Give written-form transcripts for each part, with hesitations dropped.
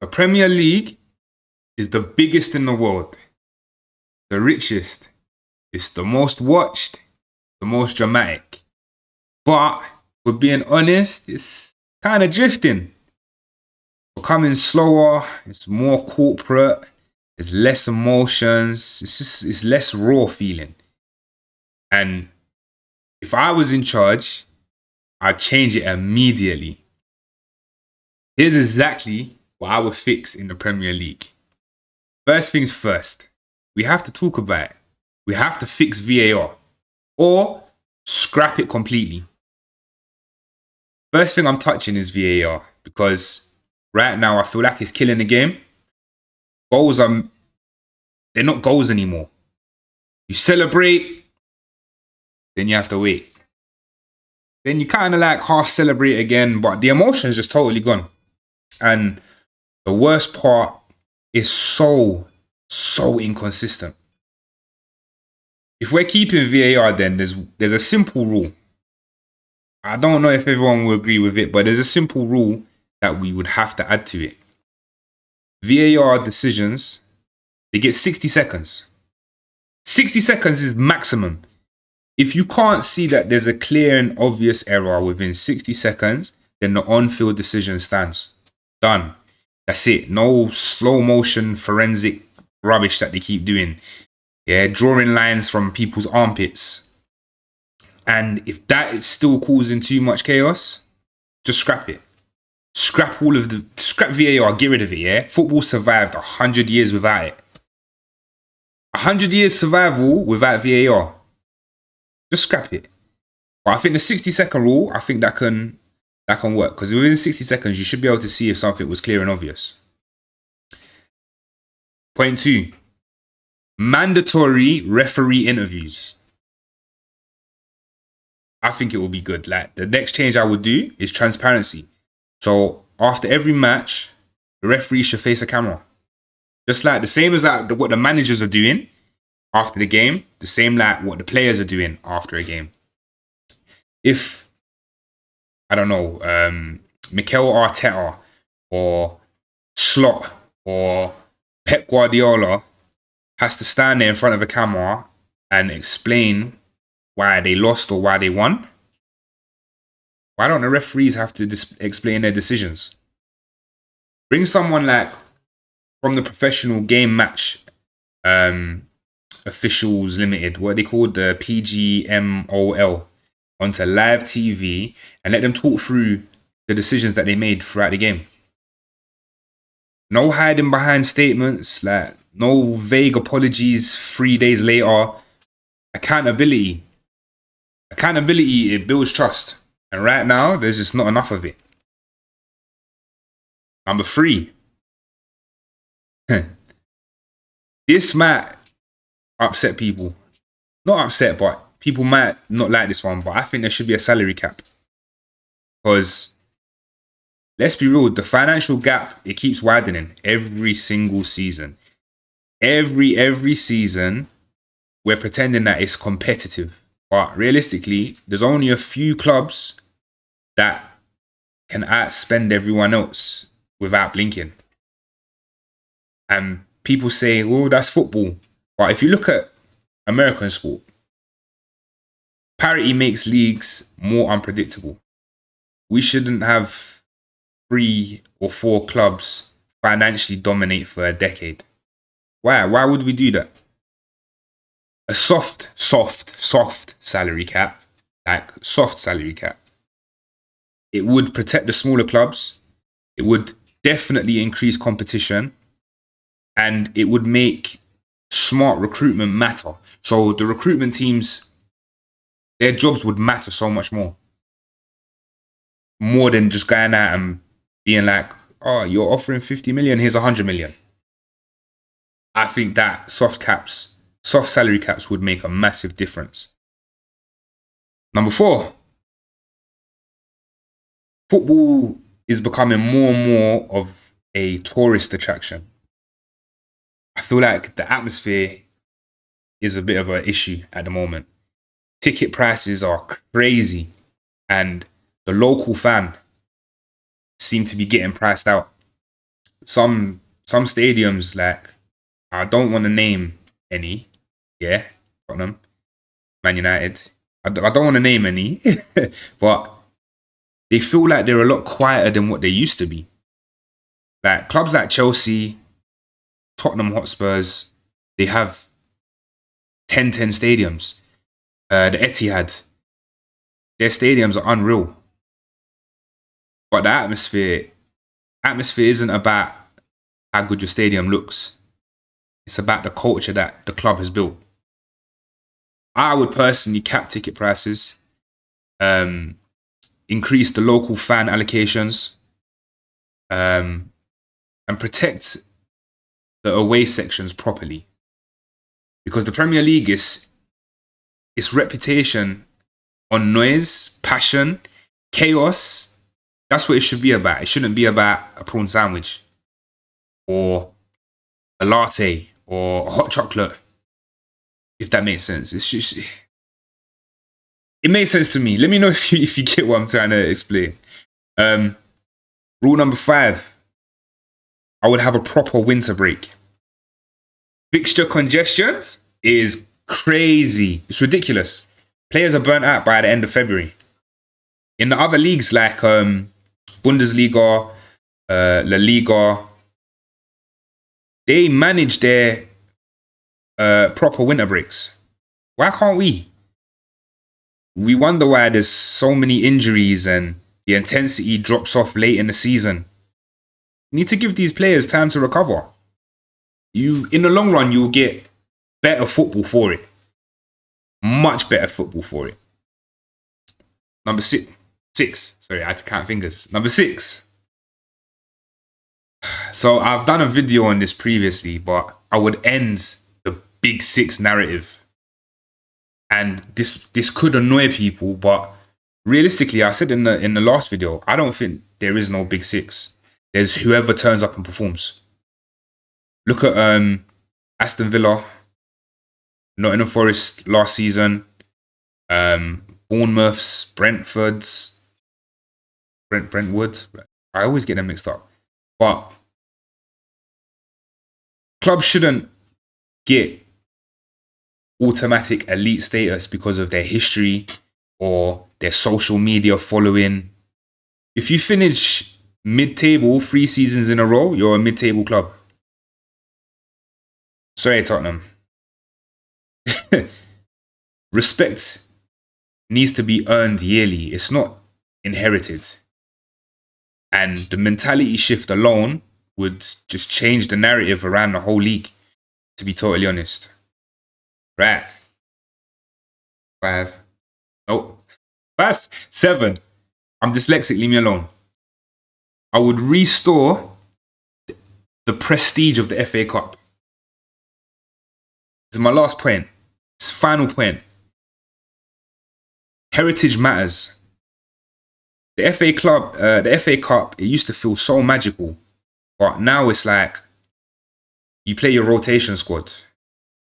The Premier League is the biggest in the world, the richest, it's the most watched, the most dramatic. But, for being honest, it's kind of drifting. Becoming slower, it's more corporate, there's less emotions, it's less raw feeling. And if I was in charge, I'd change it immediately. Here's exactly what I would fix in the Premier League. First things first, we have to talk about it. We have to fix VAR or scrap it completely. First thing I'm touching is VAR because right now I feel like it's killing the game. Goals they're not goals anymore. You celebrate, then you have to wait. Then you kind of like half celebrate again, but the emotion is just totally gone. And the worst part is so inconsistent. If we're keeping VAR, then there's a simple rule. I don't know if everyone will agree with it, but there's a simple rule that we would have to add to it. VAR decisions, they get 60 seconds. 60 seconds is maximum. If you can't see that there's a clear and obvious error within 60 seconds, then the on-field decision stands. Done. That's it. No slow motion forensic rubbish that they keep doing. Yeah, drawing lines from people's armpits. And if that is still causing too much chaos, just scrap it. Scrap VAR, get rid of it, yeah? Football survived 100 years without it. 100 years survival without VAR. Just scrap it. But I think the 60-second rule, I think that can work. Because within 60 seconds, you should be able to see if something was clear and obvious. Point 2. Mandatory referee interviews. I think it will be good. Like, the next change I would do is transparency. So after every match, the referee should face a camera. Just like the same as like what the managers are doing after the game, the same like what the players are doing after a game. If, I don't know, Mikel Arteta or Slot or Pep Guardiola has to stand there in front of a camera and explain why they lost or why they won, why don't the referees have to explain their decisions? Bring someone like from the professional game match officials limited, what they call the PGMOL, onto live TV and let them talk through the decisions that they made throughout the game. No hiding behind statements, like no vague apologies 3 days later. Accountability, it builds trust. And right now, there's just not enough of it. Number 3. This might upset people. Not upset, but people might not like this one. But I think there should be a salary cap. Because, let's be real, the financial gap, it keeps widening every single season. Every season, we're pretending that it's competitive. But realistically, there's only a few clubs that can outspend everyone else without blinking. And people say, well, that's football. But if you look at American sport, parity makes leagues more unpredictable. We shouldn't have 3 or 4 clubs financially dominate for a decade. Why? Why would we do that? A soft salary cap, like soft salary cap, it would protect the smaller clubs. It would definitely increase competition, and it would make smart recruitment matter. So the recruitment teams, their jobs would matter so much more than just going out and being like, oh, you're offering 50 million, here's 100 million. I think that soft salary caps would make a massive difference. Number 4, football is becoming more and more of a tourist attraction. I feel like the atmosphere is a bit of an issue at the moment. Ticket prices are crazy, and the local fan seem to be getting priced out. some stadiums, like, I don't want to name any. Yeah, Tottenham, Man United. I don't want to name any, but they feel like they're a lot quieter than what they used to be. Like clubs like Chelsea, Tottenham Hotspurs, they have 10 stadiums. The Etihad, their stadiums are unreal. But the atmosphere isn't about how good your stadium looks. It's about the culture that the club has built. I would personally cap ticket prices, increase the local fan allocations, and protect the away sections properly. Because the Premier League is its reputation on noise, passion, chaos. That's what it should be about. It shouldn't be about a prawn sandwich or a latte or a hot chocolate, if that makes sense. It's just, it makes sense to me. Let me know if you get what I'm trying to explain. Rule number 5, I would have a proper winter break. Fixture congestions is crazy. It's ridiculous. Players are burnt out by the end of February. In the other leagues like Bundesliga, La Liga, they manage their proper winter breaks. Why can't we? We wonder why there's so many injuries and the intensity drops off late in the season. You need to give these players time to recover. In the long run, you'll get better football for it. Much better football for it. Number 6. Sorry, I had to count fingers. Number 6. So I've done a video on this previously, but I would end the Big 6 narrative. And this could annoy people, but realistically, I said in the last video, I don't think there is no Big 6. There's whoever turns up and performs. Look at Aston Villa, Nottingham Forest last season, Bournemouth's, Brentford's, Brentwood. I always get them mixed up. But clubs shouldn't get automatic elite status because of their history or their social media following. If you finish mid-table 3 seasons in a row, you're a mid-table club. Sorry, Tottenham. Respect needs to be earned yearly. It's not inherited. And the mentality shift alone would just change the narrative around the whole league, to be totally honest. Right. 5. Oh, 5. 7. I'm dyslexic, leave me alone. I would restore the prestige of the FA Cup. This is my last point. It's final point. Heritage matters. The FA Cup, it used to feel so magical, but now it's like you play your rotation squad,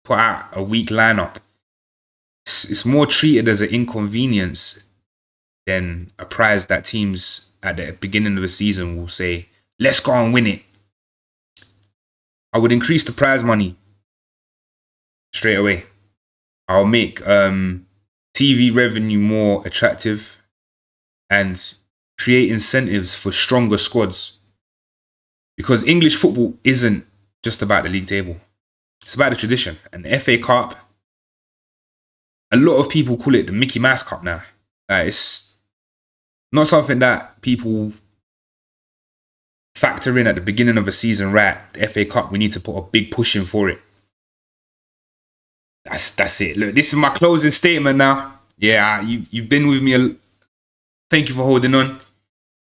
put out a weak lineup. It's more treated as an inconvenience than a prize that teams at the beginning of the season will say, let's go and win it. I would increase the prize money straight away. I'll make TV revenue more attractive and create incentives for stronger squads. Because English football isn't just about the league table. It's about the tradition. And the FA Cup, a lot of people call it the Mickey Mouse Cup now. It's not something that people factor in at the beginning of a season, right? The FA Cup, we need to put a big push in for it. That's it. Look, this is my closing statement now. Yeah, you've been with me. Thank you for holding on.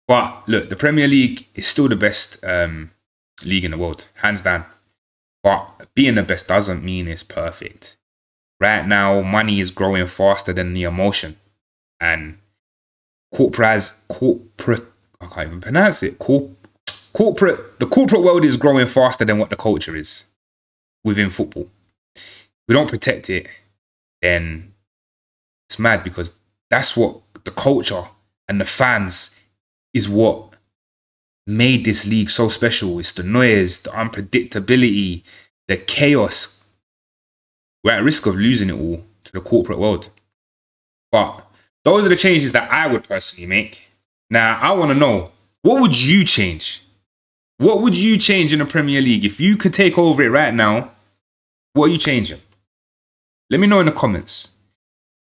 But look, the Premier League is still the best league in the world, hands down. But being the best doesn't mean it's perfect. Right now, money is growing faster than the emotion. And I can't even pronounce it. The corporate world is growing faster than what the culture is within football. If we don't protect it, then it's mad, because that's what the culture and the fans is what made this league so special. It's the noise, the unpredictability, the chaos. We're at risk of losing it all to the corporate world. But those are the changes that I would personally make. Now, I want to know, what would you change? What would you change in the Premier League? If you could take over it right now, what are you changing? Let me know in the comments.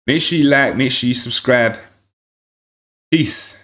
Make sure you like, make sure you subscribe. Peace.